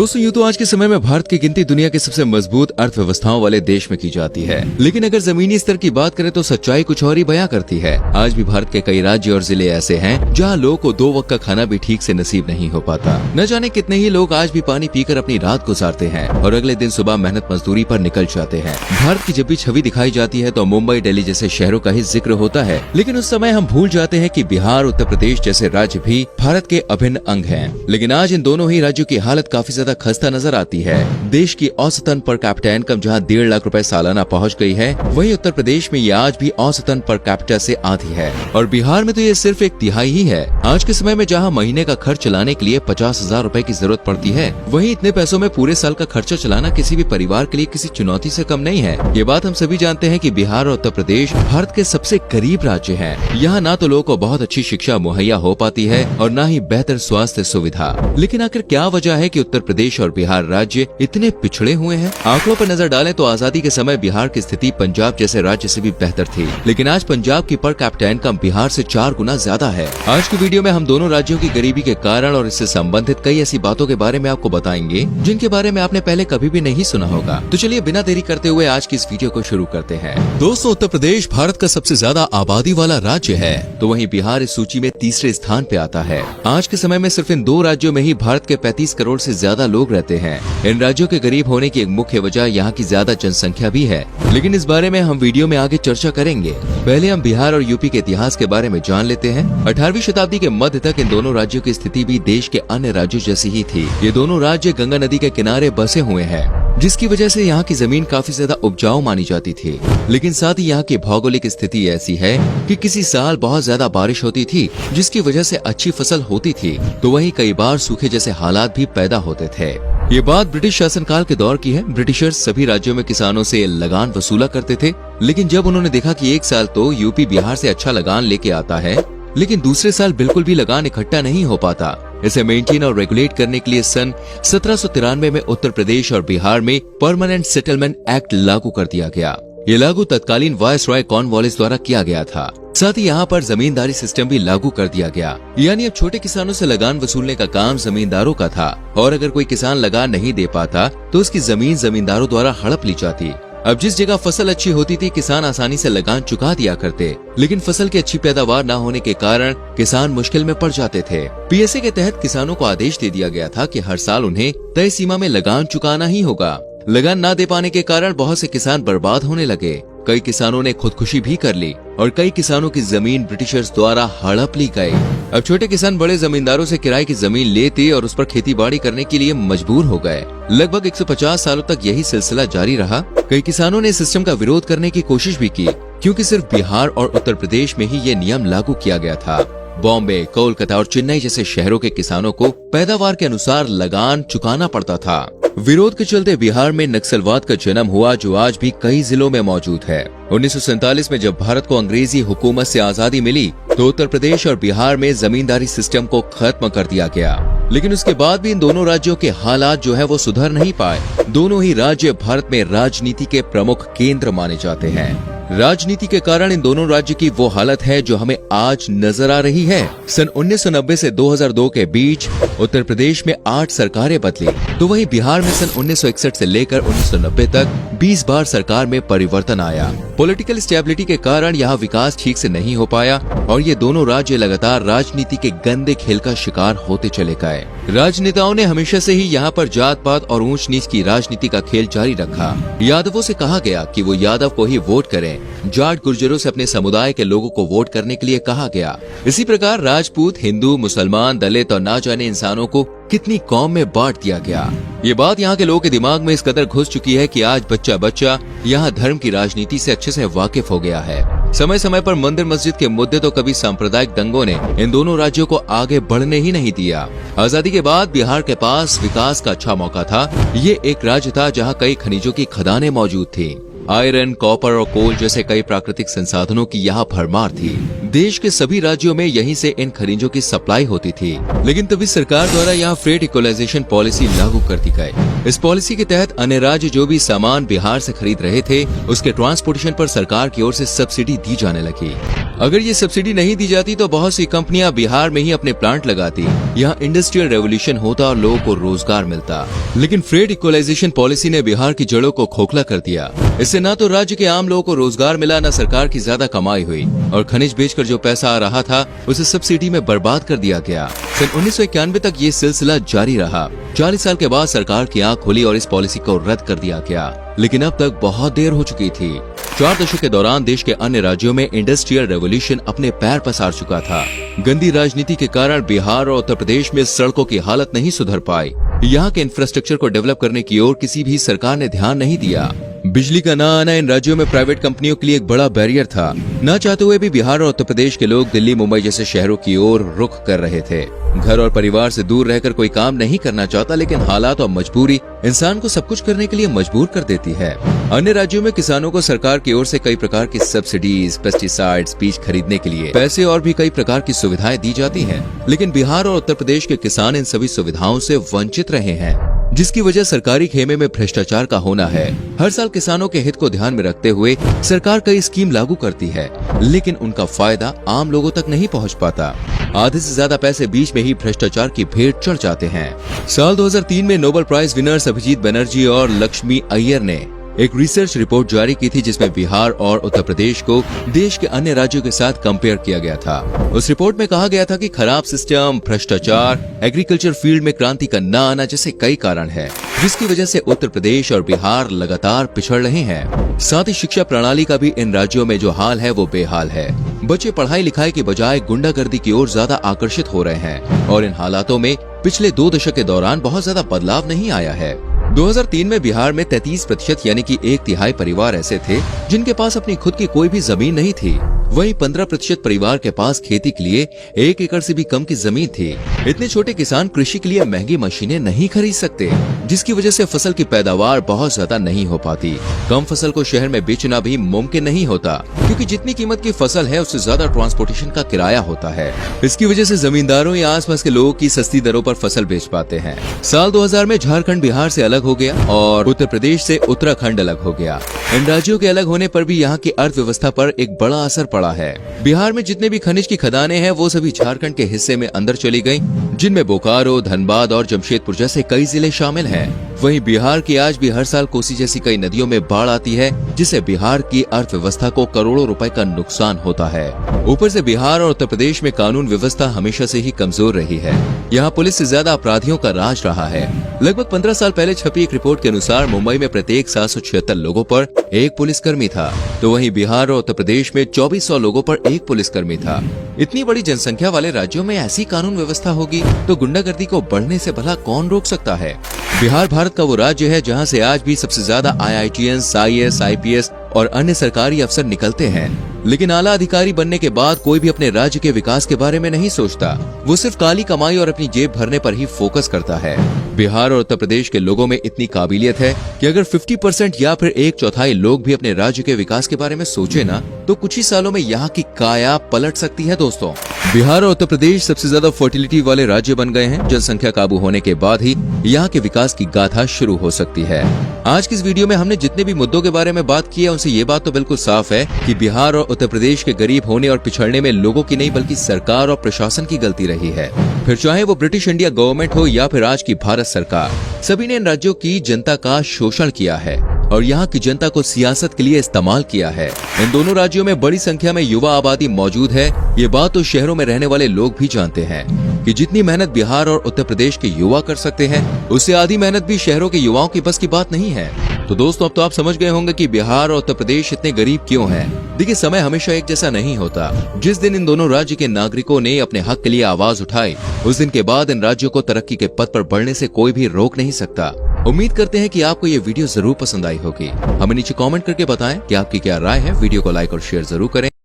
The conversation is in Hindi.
दोस्तों यूँ तो आज के समय में भारत की गिनती दुनिया के सबसे मजबूत अर्थव्यवस्थाओं वाले देश में की जाती है, लेकिन अगर जमीनी स्तर की बात करें तो सच्चाई कुछ और ही बयां करती है। आज भी भारत के कई राज्य और जिले ऐसे हैं जहां लोगों को 2 वक्त का खाना भी ठीक से नसीब नहीं हो पाता। न जाने कितने ही लोग आज भी पानी पीकर अपनी रात गुजारते हैं और अगले दिन सुबह मेहनत मजदूरी पर निकल जाते हैं। भारत की जब भी छवि दिखाई जाती है तो मुंबई, दिल्ली जैसे शहरों का ही जिक्र होता है, लेकिन उस समय हम भूल जाते हैं कि बिहार, उत्तर प्रदेश जैसे राज्य भी भारत के अभिन्न अंग हैं। लेकिन आज इन दोनों ही राज्यों की हालत काफी ज्यादा खस्ता नजर आती है। देश की औसतन पर कैपिटा इनकम जहां 1.5 लाख रुपए सालाना पहुंच गई है, वहीं उत्तर प्रदेश में ये आज भी औसतन पर कैपिटा से आधी है और बिहार में तो ये सिर्फ 1/3 ही है। आज के समय में जहां महीने का खर्च चलाने के लिए 50,000 रुपए की जरूरत पड़ती है, वहीं इतने पैसों में पूरे साल का खर्चा चलाना किसी भी परिवार के लिए किसी चुनौती से कम नहीं है। ये बात हम सभी जानते हैं कि बिहार और उत्तर प्रदेश भारत के सबसे गरीब राज्य हैं। यहाँ न तो लोगों को बहुत अच्छी शिक्षा मुहैया हो पाती है और न ही बेहतर स्वास्थ्य सुविधा। लेकिन आखिर क्या वजह है कि उत्तर प्रदेश और बिहार राज्य इतने पिछड़े हुए हैं? आंकड़ों पर नजर डालें तो आजादी के समय बिहार की स्थिति पंजाब जैसे राज्य से भी बेहतर थी, लेकिन आज पंजाब की पर कैपिटा इनकम बिहार से 4 गुना ज्यादा है। आज की वीडियो में हम दोनों राज्यों की गरीबी के कारण और इससे संबंधित कई ऐसी बातों के बारे में आपको बताएंगे जिनके बारे में आपने पहले कभी भी नहीं सुना होगा। तो चलिए बिना देरी करते हुए आज की इस वीडियो को शुरू करते हैं। दोस्तों, उत्तर प्रदेश भारत का सबसे ज्यादा आबादी वाला राज्य है, तो वहीं बिहार इस सूची में तीसरे स्थान पे आता है। आज के समय में सिर्फ इन 2 राज्यों में ही भारत के 35 करोड़ से ज्यादा लोग रहते हैं। इन राज्यों के गरीब होने की एक मुख्य वजह यहाँ की ज्यादा जनसंख्या भी है, लेकिन इस बारे में हम वीडियो में आगे चर्चा करेंगे। पहले हम बिहार और यूपी के इतिहास के बारे में जान लेते हैं। 18वीं शताब्दी के मध्य तक इन दोनों राज्यों की स्थिति भी देश के अन्य राज्यों जैसी ही थी। ये दोनों राज्य गंगा नदी के किनारे बसे हुए हैं, जिसकी वजह से यहाँ की जमीन काफी ज्यादा उपजाऊ मानी जाती थी। लेकिन साथ ही यहाँ की भौगोलिक स्थिति ऐसी है कि किसी साल बहुत ज्यादा बारिश होती थी, जिसकी वजह से अच्छी फसल होती थी, तो वहीं कई बार सूखे जैसे हालात भी पैदा होते थे। ये बात ब्रिटिश शासनकाल के दौर की है। ब्रिटिशर्स सभी राज्यों में किसानों से लगान वसूला करते थे, लेकिन जब उन्होंने देखा कि एक साल तो यूपी बिहार से अच्छा लगान लेके आता है, लेकिन दूसरे साल बिल्कुल भी लगान इकट्ठा नहीं हो पाता, इसे मेंटेन और रेगुलेट करने के लिए सन 1793 में उत्तर प्रदेश और बिहार में परमानेंट सेटलमेंट एक्ट लागू कर दिया गया। ये लागू तत्कालीन वायसरॉय कॉर्नवालिस द्वारा किया गया था। साथ ही यहाँ पर जमींदारी सिस्टम भी लागू कर दिया गया, यानी अब छोटे किसानों से लगान वसूलने का काम जमींदारों का था और अगर कोई किसान लगान नहीं दे पाता तो उसकी जमीन जमींदारों द्वारा हड़प ली जाती। अब जिस जगह फसल अच्छी होती थी, किसान आसानी से लगान चुका दिया करते, लेकिन फसल की अच्छी पैदावार न होने के कारण किसान मुश्किल में पड़ जाते थे। पीएसए के तहत किसानों को आदेश दे दिया गया था कि हर साल उन्हें तय सीमा में लगान चुकाना ही होगा। लगान न दे पाने के कारण बहुत से किसान बर्बाद होने लगे। कई किसानों ने खुदकुशी भी कर ली और कई किसानों की जमीन ब्रिटिशर्स द्वारा हड़प ली गई। अब छोटे किसान बड़े जमींदारों से किराए की जमीन लेते और उस पर खेती बाड़ी करने के लिए मजबूर हो गए। लगभग 150 सालों तक यही सिलसिला जारी रहा। कई किसानों ने सिस्टम का विरोध करने की कोशिश भी की, क्योंकि सिर्फ बिहार और उत्तर प्रदेश में ही ये नियम लागू किया गया था। बॉम्बे, कोलकाता और चेन्नई जैसे शहरों के किसानों को पैदावार के अनुसार लगान चुकाना पड़ता था। विरोध के चलते बिहार में नक्सलवाद का जन्म हुआ, जो आज भी कई जिलों में मौजूद है। 1947 में जब भारत को अंग्रेजी हुकूमत से आजादी मिली तो उत्तर प्रदेश और बिहार में जमींदारी सिस्टम को खत्म कर दिया गया, लेकिन उसके बाद भी इन दोनों राज्यों के हालात जो है वो सुधर नहीं पाए। दोनों ही राज्य भारत में राजनीति के प्रमुख केंद्र माने जाते हैं। राजनीति के कारण इन दोनों राज्य की वो हालत है जो हमें आज नजर आ रही है। सन 1990 से 2002 के बीच उत्तर प्रदेश में 8 सरकारें बदली, तो वहीं बिहार में सन 1961 से लेकर 1990 तक 20 बार सरकार में परिवर्तन आया। पॉलिटिकल स्टेबिलिटी के कारण यहाँ विकास ठीक से नहीं हो पाया और ये दोनों राज्य लगातार राजनीति के गंदे खेल का शिकार होते चले गए। राजनेताओं ने हमेशा से ही यहाँ पर जात पात और ऊंच नीच की राजनीति का खेल जारी रखा। यादवों से कहा गया कि वो यादव को ही वोट करें, जाट गुर्जरों से अपने समुदाय के लोगों को वोट करने के लिए कहा गया। इसी प्रकार राजपूत, हिंदू, मुसलमान, दलित और ना जाने इंसानों को कितनी कौम में बांट दिया गया। ये बात यहाँ के लोगों के दिमाग में इस कदर घुस चुकी है कि आज बच्चा बच्चा यहाँ धर्म की राजनीति से अच्छे से वाकिफ हो गया है। समय समय पर मंदिर मस्जिद के मुद्दे तो कभी सांप्रदायिक दंगों ने इन दोनों राज्यों को आगे बढ़ने ही नहीं दिया। आजादी के बाद बिहार के पास विकास का अच्छा मौका था। ये एक राज्य था जहाँ कई खनिजों की खदानें मौजूद थी। आयरन, कॉपर और कोल जैसे कई प्राकृतिक संसाधनों की यहाँ भरमार थी। देश के सभी राज्यों में यहीं से इन खनिजों की सप्लाई होती थी, लेकिन तभी सरकार द्वारा यहाँ फ्रेट इक्वलाइजेशन पॉलिसी लागू कर दी गई। इस पॉलिसी के तहत अन्य राज्य जो भी सामान बिहार से खरीद रहे थे, उसके ट्रांसपोर्टेशन पर सरकार की ओर से सब्सिडी दी जाने लगी। अगर ये सब्सिडी नहीं दी जाती तो बहुत सी कंपनियां बिहार में ही अपने प्लांट लगाती, यहाँ इंडस्ट्रियल रेवोल्यूशन होता और लोगों को रोजगार मिलता। लेकिन ट्रेड इक्वलाइजेशन पॉलिसी ने बिहार की जड़ों को खोखला कर दिया। इससे न तो राज्य के आम लोगों को रोजगार मिला, न सरकार की ज्यादा कमाई हुई और खनिज बेचकर जो पैसा आ रहा था उसे सब्सिडी में बर्बाद कर दिया गया। सन 1991 तक ये सिलसिला जारी रहा। 40 साल के बाद सरकार की आंख खुली और इस पॉलिसी को रद्द कर दिया गया, लेकिन अब तक बहुत देर हो चुकी थी। 4 दशक के दौरान देश के अन्य राज्यों में इंडस्ट्रियल रेवोल्यूशन अपने पैर पसार चुका था। गंदी राजनीति के कारण बिहार और उत्तर प्रदेश में सड़कों की हालत नहीं सुधर पाई। यहाँ के इंफ्रास्ट्रक्चर को डेवलप करने की ओर किसी भी सरकार ने ध्यान नहीं दिया। बिजली का न आना इन राज्यों में प्राइवेट कंपनियों के लिए एक बड़ा बैरियर था। न चाहते हुए भी बिहार और उत्तर प्रदेश के लोग दिल्ली, मुंबई जैसे शहरों की ओर रुख कर रहे थे। घर और परिवार से दूर रहकर कोई काम नहीं करना चाहता, लेकिन हालात और मजबूरी इंसान को सब कुछ करने के लिए मजबूर कर देती है। अन्य राज्यों में किसानों को सरकार की ओर से कई प्रकार की सब्सिडीज, पेस्टिसाइड्स, बीज खरीदने के लिए पैसे और भी कई प्रकार की सुविधाएं दी जाती हैं। लेकिन बिहार और उत्तर प्रदेश के किसान इन सभी सुविधाओं से वंचित रहे हैं, जिसकी वजह सरकारी खेमे में भ्रष्टाचार का होना है। हर साल किसानों के हित को ध्यान में रखते हुए सरकार कई स्कीम लागू करती है, लेकिन उनका फायदा आम लोगों तक नहीं पहुंच पाता। आधे से ज्यादा पैसे बीच में ही भ्रष्टाचार की भेंट चढ़ जाते हैं। साल 2003 में Nobel prize winners Abhijit Banerjee और लक्ष्मी अय्यर ने एक रिसर्च रिपोर्ट जारी की थी, जिसमें बिहार और उत्तर प्रदेश को देश के अन्य राज्यों के साथ कंपेयर किया गया था। उस रिपोर्ट में कहा गया था कि खराब सिस्टम, भ्रष्टाचार, एग्रीकल्चर फील्ड में क्रांति का न आना जैसे कई कारण हैं, जिसकी वजह से उत्तर प्रदेश और बिहार लगातार पिछड़ रहे हैं। साथ ही शिक्षा प्रणाली का भी इन राज्यों में जो हाल है वो बेहाल है। बच्चे पढ़ाई लिखाई के बजाय गुंडागर्दी की ओर ज्यादा आकर्षित हो रहे हैं और इन हालातों में पिछले 2 दशक के दौरान बहुत ज्यादा बदलाव नहीं आया है। 2003 में बिहार में 33% यानी कि 1/3 परिवार ऐसे थे जिनके पास अपनी खुद की कोई भी जमीन नहीं थी। वहीं 15% परिवार के पास खेती के लिए 1 एकड़ से भी कम की जमीन थी। इतने छोटे किसान कृषि के लिए महंगी मशीनें नहीं खरीद सकते, जिसकी वजह से फसल की पैदावार बहुत ज्यादा नहीं हो पाती। कम फसल को शहर में बेचना भी मुमकिन नहीं होता, क्योंकि जितनी कीमत की फसल है उससे ज्यादा ट्रांसपोर्टेशन का किराया होता है। इसकी वजह से जमींदारों या आसपास के लोगों की सस्ती दरों पर फसल बेच पाते हैं। साल 2000 में झारखंड बिहार से अलग हो गया और उत्तर प्रदेश से उत्तराखंड अलग हो गया। इन राज्यों के अलग होने पर भी यहाँ की अर्थव्यवस्था पर एक बड़ा असर पड़ा है। बिहार में जितने भी खनिज की खदानें हैं वो सभी झारखंड के हिस्से में अंदर चली गयी, जिनमें बोकारो, धनबाद और जमशेदपुर जैसे कई जिले शामिल हैं। वहीं बिहार की आज भी हर साल कोसी जैसी कई नदियों में बाढ़ आती है, जिससे बिहार की अर्थव्यवस्था को करोड़ों रुपए का नुकसान होता है। ऊपर से बिहार और उत्तर प्रदेश में कानून व्यवस्था हमेशा से ही कमजोर रही है। यहाँ पुलिस से ज्यादा अपराधियों का राज रहा है। लगभग 15 साल पहले छपी एक रिपोर्ट के अनुसार मुंबई में प्रत्येक 776 लोगों पर एक पुलिसकर्मी था, तो वहीं बिहार और उत्तर प्रदेश में 2400 लोगों पर एक पुलिसकर्मी था। इतनी बड़ी जनसंख्या वाले राज्यों में ऐसी कानून व्यवस्था होगी तो गुंडागर्दी को बढ़ने से भला कौन रोक सकता है। बिहार भारत का वो राज्य है जहाँ से आज भी सबसे ज्यादा IITs, IAS, IPS और अन्य सरकारी अफसर निकलते हैं। लेकिन आला अधिकारी बनने के बाद कोई भी अपने राज्य के विकास के बारे में नहीं सोचता। वो सिर्फ काली कमाई और अपनी जेब भरने पर ही फोकस करता है। बिहार और उत्तर प्रदेश के लोगों में इतनी काबिलियत है कि अगर 50% या फिर 1/4 लोग भी अपने राज्य के विकास के बारे में सोचे ना, तो कुछ ही सालों में यहाँ की काया पलट सकती है। दोस्तों, बिहार और उत्तर प्रदेश सबसे ज्यादा फर्टिलिटी वाले राज्य बन गए हैं। जनसंख्या काबू होने के बाद ही यहाँ के विकास की गाथा शुरू हो सकती है। आज की इस वीडियो में हमने जितने भी मुद्दों के बारे में बात की है, उनसे ये बात तो बिल्कुल साफ है कि बिहार और उत्तर प्रदेश के गरीब होने और पिछड़ने में लोगों की नहीं बल्कि सरकार और प्रशासन की गलती रही है। फिर चाहे वो ब्रिटिश इंडिया गवर्नमेंट हो या फिर आज की भारत सरकार, सभी ने इन राज्यों की जनता का शोषण किया है और यहाँ की जनता को सियासत के लिए इस्तेमाल किया है। इन दोनों राज्यों में बड़ी संख्या में युवा आबादी मौजूद है। ये बात तो शहरों में रहने वाले लोग भी जानते हैं कि जितनी मेहनत बिहार और उत्तर प्रदेश के युवा कर सकते हैं, उससे आधी मेहनत भी शहरों के युवाओं की बस की बात नहीं है। तो दोस्तों, अब तो आप समझ गए होंगे कि बिहार और उत्तर प्रदेश इतने गरीब क्यों हैं। देखिए, समय हमेशा एक जैसा नहीं होता। जिस दिन इन दोनों राज्य के नागरिकों ने अपने हक के लिए आवाज उठाई, उस दिन के बाद इन राज्यों को तरक्की के पथ पर बढ़ने से कोई भी रोक नहीं सकता। उम्मीद करते हैं कि आपको ये वीडियो जरूर पसंद आई होगी। हमें नीचे कमेंट करके बताएं कि आपकी क्या राय है। वीडियो को लाइक और शेयर जरूर करें।